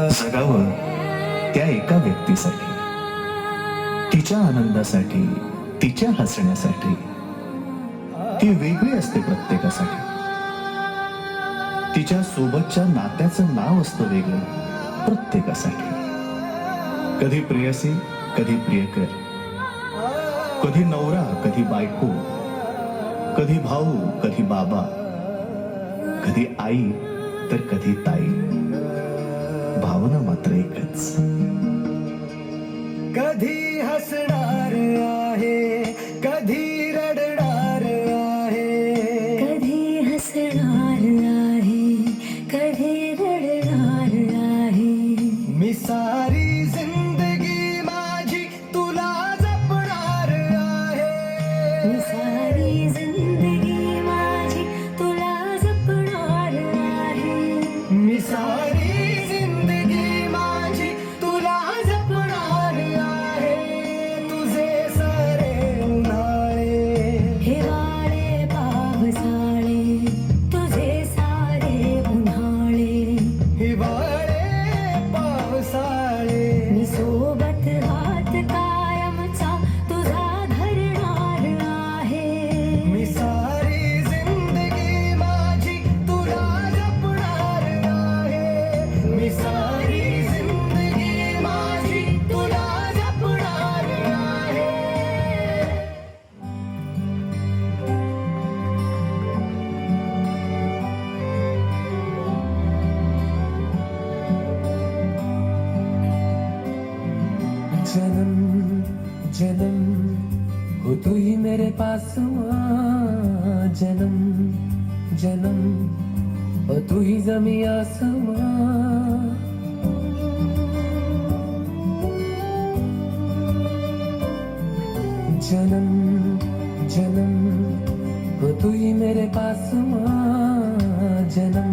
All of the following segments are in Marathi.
जगावं त्या एका व्यक्तीसाठी, तिच्या आनंदासाठी, तिच्या हसण्यासाठी. ती वेगळी असते प्रत्येकासाठी. तिच्या सोबतच्या नात्याचं नाव असतं वेगळं प्रत्येकासाठी. कधी प्रेयसी, कधी प्रियकर, कधी नवरा, कधी बायको, कधी भाऊ, कधी बाबा, कधी आई तर कधी ताई. भावना मात्र एकच. कधी हसणार आहे, कधी रडणार आहे, कधी हसणार आहे, कधी रडणार आहे. मी सारी जिंदगी माझी तुला जपणार आहे. मी सारी जिंदगी माझी तुला जपणार आहे. मी सारी जिंदगी माझी तुला जपणार आहे. तुझे सारे उन्हाळे, हिवाळे पावसाळे, तुझे सारे उन्हाळे, हिवाळे पावसाळे. मी सोबत हात कायमचा तुझा धरणार आहे. मी सारी जिंदगी माझी तुला जपणार आहे. मी सारी जिंदगी माझी तुला जपणार आहे. जन्म जन्म हो तू ही मेरे पास माँ. जन्म जन्म हो तू ही जमी आसमां. जन्म जन्म हो तू ही मेरे पास माँ. जन्म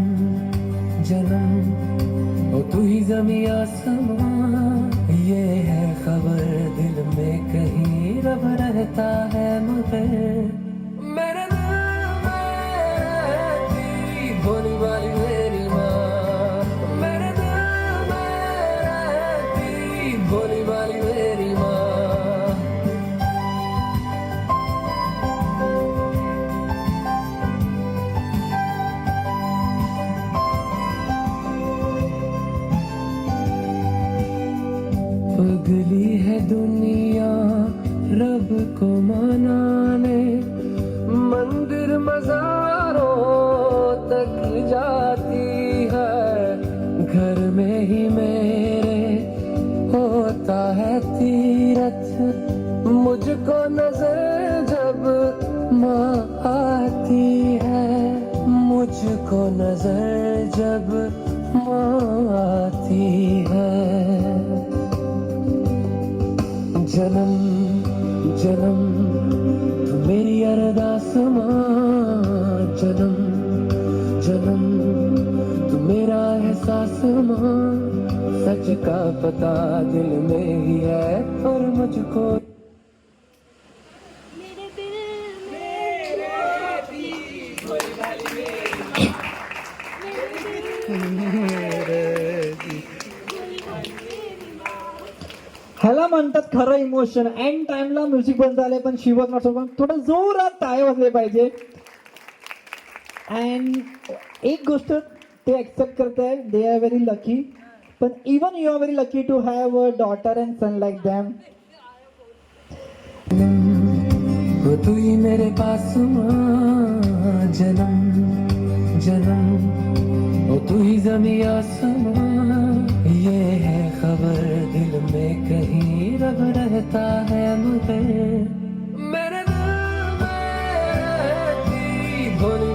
जन्म हो तू ही जमी आसमां. ये है खबर दिल में कहीं रब रहता है मगर मेरे दिल में रहती भोली वाली मेरी माँ. मेरे दिल में रहती भोली वाली मेरी माँ. पगली है दुनिया रब को मनाने, मंदिर मज़ारों तक जाती है. घर में ही मेरे होता है तीरथ. मुझको नजर जब माँ आती है, मुझको नजर जब माँ आती है. जन्म जन्म तू मेरी अरदास माँ. जन्म जन्म तू मेरा एहसास माँ. सच का पता दिल में ही है और मुझको मेरे दिल में ह्याला म्हणतात खरं इमोशन. एंड टाइमला म्युझिक बंद झाले पण शिवत नसतो, थोडं जोरात टाळे वाजले पाहिजे. अँड एक गोष्ट ते एक्सेप्ट करत आहे, दे आर व्हेरी लकी. पण even you are very lucky to have a daughter and son like them. हो तू ही मेरे पास माँ. जन्म जन्म हो तू ही जमी आसमां. ये है खबर दिल में कहीं रब रहता है मगर मेरे दिल में रहती भोली